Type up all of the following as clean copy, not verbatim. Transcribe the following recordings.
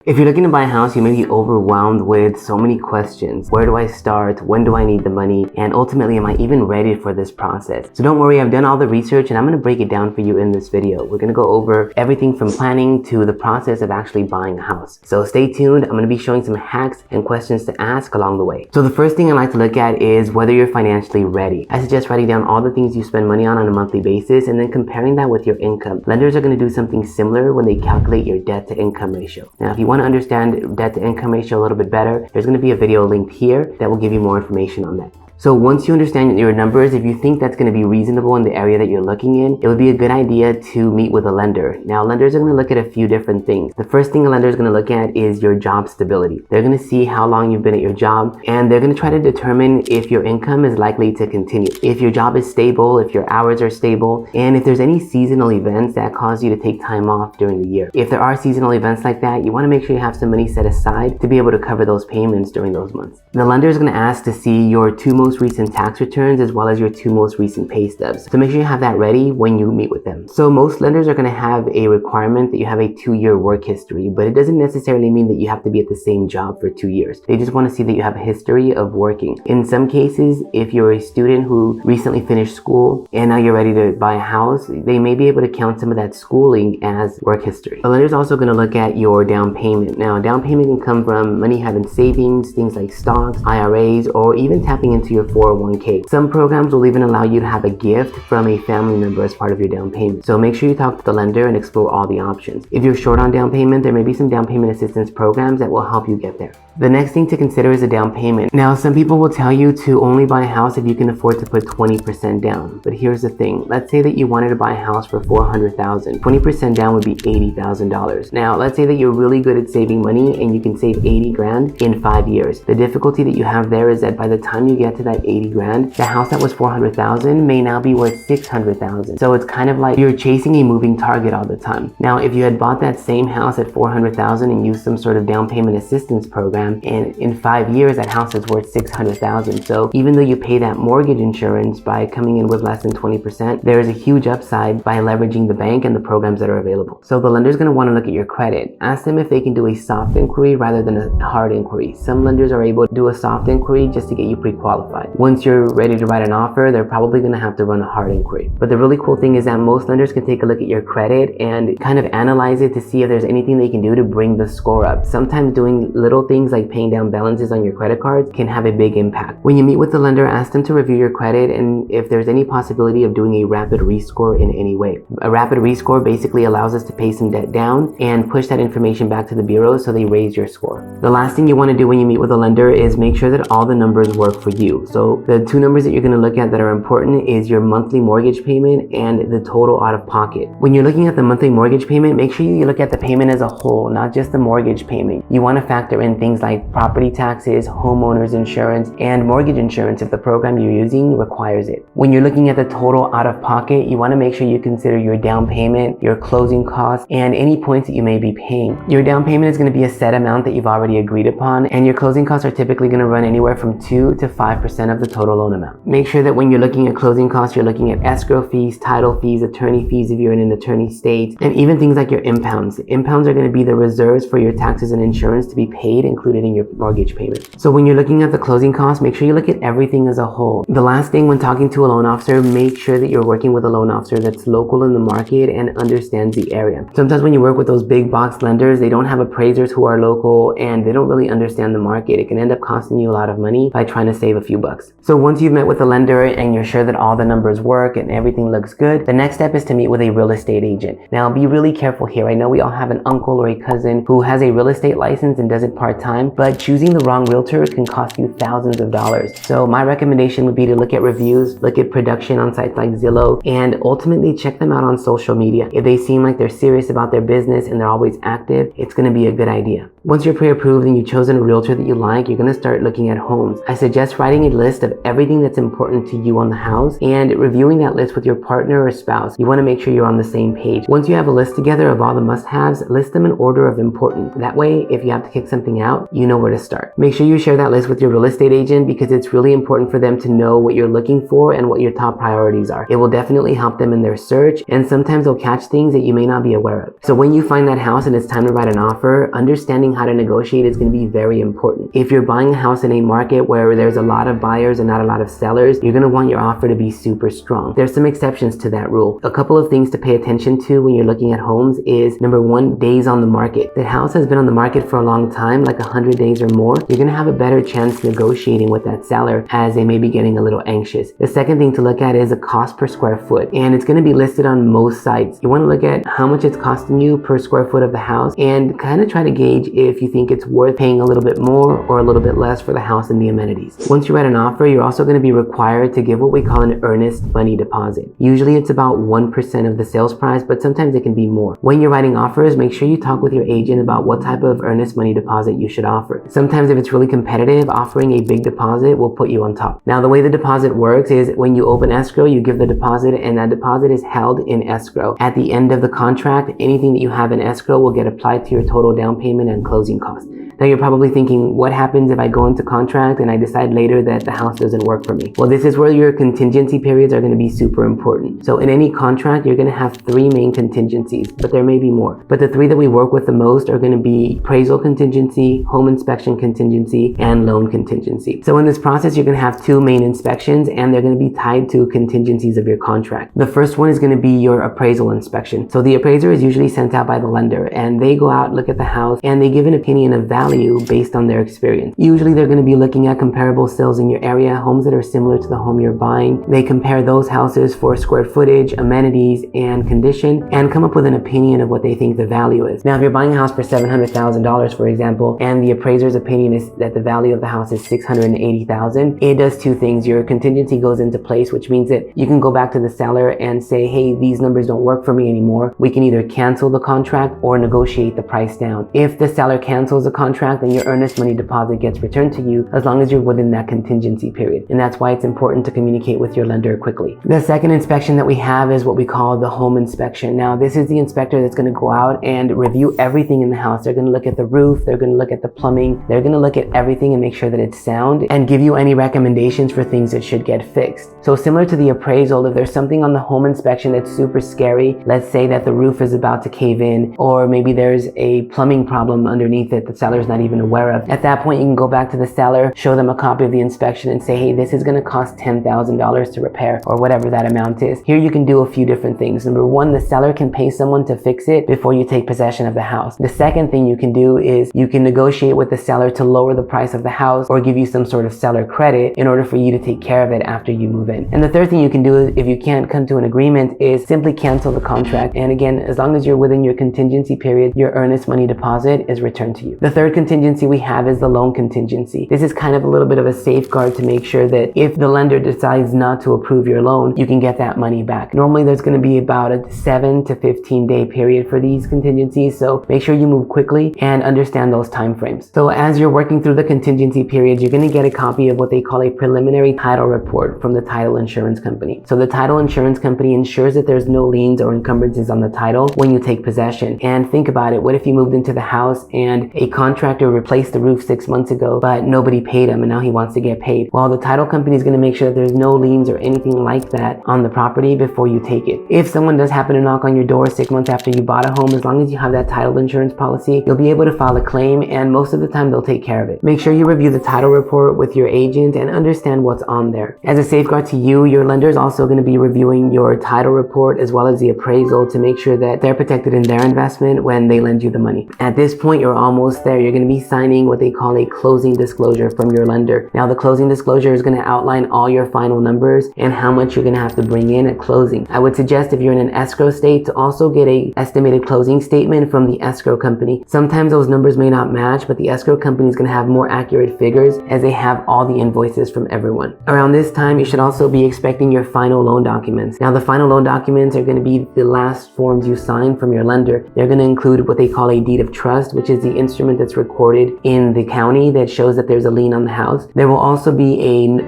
If you're looking to buy a house, you may be overwhelmed with so many questions. Where do I start? When do I need the money? And ultimately, am I even ready for this process? So don't worry, I've done all the research and I'm going to break it down for you in this video. We're going to go over everything from planning to the process of actually buying a house. So stay tuned. I'm going to be showing some hacks and questions to ask along the way. So the first thing I like to look at is whether you're financially ready. I suggest writing down all the things you spend money on a monthly basis and then comparing that with your income. Lenders are going to do something similar when they calculate your debt to income ratio. Now, if you want to understand debt to income ratio a little bit better, there's going to be a video linked here that will give you more information on that. So once you understand your numbers, if you think that's going to be reasonable in the area that you're looking in, it would be a good idea to meet with a lender. Now, lenders are going to look at a few different things. The first thing a lender is going to look at is your job stability. They're going to see how long you've been at your job, and they're going to try to determine if your income is likely to continue. If your job is stable, if your hours are stable, and if there's any seasonal events that cause you to take time off during the year. If there are seasonal events like that, you want to make sure you have some money set aside to be able to cover those payments during those months. The lender is going to ask to see your two most recent tax returns as well as your two most recent pay stubs. So make sure you have that ready when you meet with them. So most lenders are going to have a requirement that you have a 2-year work history, but it doesn't necessarily mean that you have to be at the same job for 2 years. They just want to see that you have a history of working. In some cases, if you're a student who recently finished school and now you're ready to buy a house, they may be able to count some of that schooling as work history. The lender's also going to look at your down payment. Now, down payment can come from money having savings, things like stocks, IRAs, or even tapping into your 401k. Some programs will even allow you to have a gift from a family member as part of your down payment. So make sure you talk to the lender and explore all the options. If you're short on down payment, there may be some down payment assistance programs that will help you get there. The next thing to consider is a down payment. Now, some people will tell you to only buy a house if you can afford to put 20% down. But here's the thing. Let's say that you wanted to buy a house for $400,000. 20% down would be $80,000. Now, let's say that you're really good at saving money and you can save 80 grand in 5 years. The difficulty that you have there is that by the time you get to that 80 grand, the house that was $400,000 may now be worth $600,000. So it's kind of like you're chasing a moving target all the time. Now, if you had bought that same house at $400,000 and used some sort of down payment assistance program, and in 5 years that house is worth $600,000. So even though you pay that mortgage insurance by coming in with less than 20%, there is a huge upside by leveraging the bank and the programs that are available. So the lender's going to want to look at your credit. Ask them if they can do a soft inquiry rather than a hard inquiry. Some lenders are able to do a soft inquiry just to get you pre-qualified. Once you're ready to write an offer, they're probably going to have to run a hard inquiry. But the really cool thing is that most lenders can take a look at your credit and kind of analyze it to see if there's anything they can do to bring the score up. Sometimes doing little things like paying down balances on your credit cards can have a big impact. When you meet with the lender, ask them to review your credit and if there's any possibility of doing a rapid rescore in any way. A rapid rescore basically allows us to pay some debt down and push that information back to the bureau so they raise your score. The last thing you want to do when you meet with a lender is make sure that all the numbers work for you. So the two numbers that you're going to look at that are important is your monthly mortgage payment and the total out of pocket. When you're looking at the monthly mortgage payment, make sure you look at the payment as a whole, not just the mortgage payment. You want to factor in things like property taxes, homeowners insurance, and mortgage insurance if the program you're using requires it. When you're looking at the total out of pocket, you want to make sure you consider your down payment, your closing costs, and any points that you may be paying. Your down payment is going to be a set amount that you've already agreed upon, and your closing costs are typically going to run anywhere from 2 to 5% of the total loan amount. Make sure that when you're looking at closing costs, you're looking at escrow fees, title fees, attorney fees if you're in an attorney state, and even things like your impounds. Impounds are going to be the reserves for your taxes and insurance to be paid included in your mortgage payment. So when you're looking at the closing costs, make sure you look at everything as a whole. The last thing when talking to a loan officer, make sure that you're working with a loan officer that's local in the market and understands the area. Sometimes when you work with those big box lenders, they don't have appraisers who are local and they don't really understand the market. It can end up costing you a lot of money by trying to save a few bucks. So once you've met with the lender and you're sure that all the numbers work and everything looks good, the next step is to meet with a real estate agent. Now be really careful here. I know we all have an uncle or a cousin who has a real estate license and does it part-time, but choosing the wrong realtor can cost you thousands of dollars. So my recommendation would be to look at reviews, look at production on sites like Zillow, and ultimately check them out on social media. If they seem like they're serious about their business and they're always active, it's going to be a good idea. Once you're pre-approved and you've chosen a realtor that you like, you're going to start looking at homes. I suggest writing a list of everything that's important to you on the house and reviewing that list with your partner or spouse. You want to make sure you're on the same page. Once you have a list together of all the must-haves, list them in order of importance. That way, if you have to kick something out, you know where to start. Make sure you share that list with your real estate agent because it's really important for them to know what you're looking for and what your top priorities are. It will definitely help them in their search, and sometimes they'll catch things that you may not be aware of. So when you find that house and it's time to write an offer, understanding how to negotiate is going to be very important. If you're buying a house in a market where there's a lot of buyers and not a lot of sellers, you're going to want your offer to be super strong. There's some exceptions to that rule. A couple of things to pay attention to when you're looking at homes is, number one, days on the market. The house has been on the market for a long time, like 100 days or more, you're going to have a better chance negotiating with that seller as they may be getting a little anxious. The second thing to look at is a cost per square foot, and it's going to be listed on most sites. You want to look at how much it's costing you per square foot of the house and kind of try to gauge if you think it's worth paying a little bit more or a little bit less for the house and the amenities. Once you write an offer, you're also going to be required to give what we call an earnest money deposit. Usually it's about 1% of the sales price, but sometimes it can be more. When you're writing offers, make sure you talk with your agent about what type of earnest money deposit you should offer. Sometimes if it's really competitive, offering a big deposit will put you on top. Now, the way the deposit works is when you open escrow, you give the deposit, and that deposit is held in escrow. At the end of the contract, anything that you have in escrow will get applied to your total down payment and closing costs. Now you're probably thinking, what happens if I go into contract and I decide later that the house doesn't work for me? Well, this is where your contingency periods are going to be super important. So in any contract, you're going to have 3 main contingencies, but there may be more. But the 3 that we work with the most are going to be appraisal contingency, home inspection contingency, and loan contingency. So in this process, you're going to have 2 main inspections, and they're going to be tied to contingencies of your contract. The first one is going to be your appraisal inspection. So the appraiser is usually sent out by the lender, and they go out, look at the house, and they give an opinion of value based on their experience. Usually they're going to be looking at comparable sales in your area, homes that are similar to the home you're buying. They compare those houses for square footage, amenities, and condition, and come up with an opinion of what they think the value is. Now, if you're buying a house for $700,000, for example, and the appraiser's opinion is that the value of the house is $680,000, it does 2 things. Your contingency goes into place, which means that you can go back to the seller and say, hey, these numbers don't work for me anymore. We can either cancel the contract or negotiate the price down. If the seller cancels the contract, then your earnest money deposit gets returned to you as long as you're within that contingency period. And that's why it's important to communicate with your lender quickly. The second inspection that we have is what we call the home inspection. Now, this is the inspector that's going to go out and review everything in the house. They're going to look at the roof, they're going to look at the plumbing, they're going to look at everything and make sure that it's sound and give you any recommendations for things that should get fixed. So similar to the appraisal, if there's something on the home inspection that's super scary, let's say that the roof is about to cave in, or maybe there's a plumbing problem underneath it the seller's not even aware of. At that point, you can go back to the seller, show them a copy of the inspection and say, hey, this is going to cost $10,000 to repair, or whatever that amount is. Here you can do a few different things. Number one, the seller can pay someone to fix it before you take possession of the house. The second thing you can do is you can negotiate with the seller to lower the price of the house or give you some sort of seller credit in order for you to take care of it after you move in. And the third thing you can do is, if you can't come to an agreement, is simply cancel the contract. And again, as long as you're within your contingency period, your earnest money deposit is returned to you. The third contingency we have is the loan contingency. This is kind of a little bit of a safeguard to make sure that if the lender decides not to approve your loan, you can get that money back. Normally there's going to be about a 7 to 15 day period for these contingencies, so make sure you move quickly and understand those time frames. So as you're working through the contingency periods, you're going to get a copy of what they call a preliminary title report from the title insurance company. So the title insurance company ensures that there's no liens or encumbrances on the title when you take possession. And think about it, what if you moved into the house and a contractor replaced the roof 6 months ago, but nobody paid him and now he wants to get paid? Well, the title company is going to make sure that there's no liens or anything like that on the property before you take it. If someone does happen to knock on your door 6 months after you bought a home, as long as you have that title insurance policy, you'll be able to file a claim, and most of the time they'll take care of it. Make sure you review the title report with your agent and understand what's on there. As a safeguard to you, your lender is also going to be reviewing your title report as well as the appraisal to make sure that they're protected in their investment when they lend you the money. At this point, you're almost there. You're going to be signing what they call a closing disclosure from your lender. Now, the closing disclosure is going to outline all your final numbers and how much you're going to have to bring in at closing. I would suggest, if you're in an escrow state, to also get a estimated closing statement from the escrow company. Sometimes those numbers may not match, but the escrow company is going to have more accurate figures as they have all the invoices from everyone. Around this time, you should also be expecting your final loan documents. Now, the final loan documents are going to be the last forms you sign from your lender. They're going to include what they call a deed of trust, which is the instrument that's recorded in the county that shows that there's a lien on the house. There will also be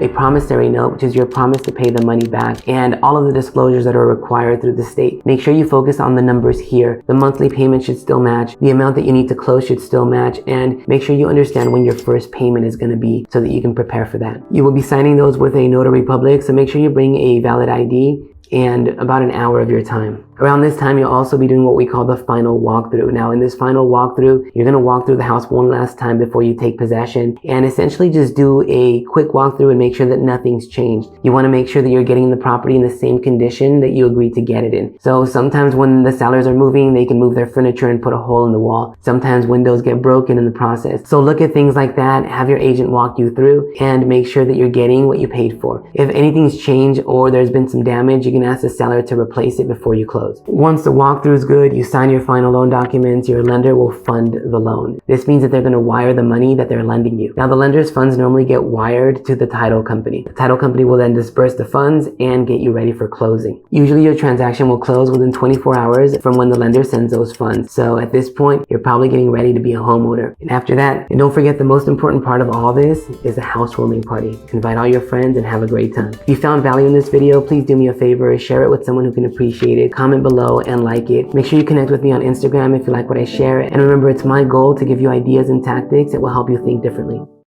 a promissory note, which is your promise to pay the money back, and all of the disclosures that are required through the state. Make sure you focus on the numbers here. The monthly payment should still match. The amount that you need to close should still match, and make sure you understand when your first payment is going to be so that you can prepare for that. You will be signing those with a notary public, so make sure you bring a valid ID and about an hour of your time. Around this time, you'll also be doing what we call the final walkthrough. Now, in this final walkthrough, you're going to walk through the house one last time before you take possession and essentially just do a quick walkthrough and make sure that nothing's changed. You want to make sure that you're getting the property in the same condition that you agreed to get it in. So sometimes when the sellers are moving, they can move their furniture and put a hole in the wall. Sometimes windows get broken in the process. So look at things like that, have your agent walk you through, and make sure that you're getting what you paid for. If anything's changed or there's been some damage, you can ask the seller to replace it before you close. Once the walkthrough is good, you sign your final loan documents, your lender will fund the loan. This means that they're going to wire the money that they're lending you. Now, the lender's funds normally get wired to the title company. The title company will then disperse the funds and get you ready for closing. Usually your transaction will close within 24 hours from when the lender sends those funds. So at this point, you're probably getting ready to be a homeowner. And after that, and don't forget the most important part of all this is a housewarming party. Invite all your friends and have a great time. If you found value in this video, please do me a favor, share it with someone who can appreciate it, comment below and like it. Make sure you connect with me on Instagram if you like what I share. And remember, it's my goal to give you ideas and tactics that will help you think differently.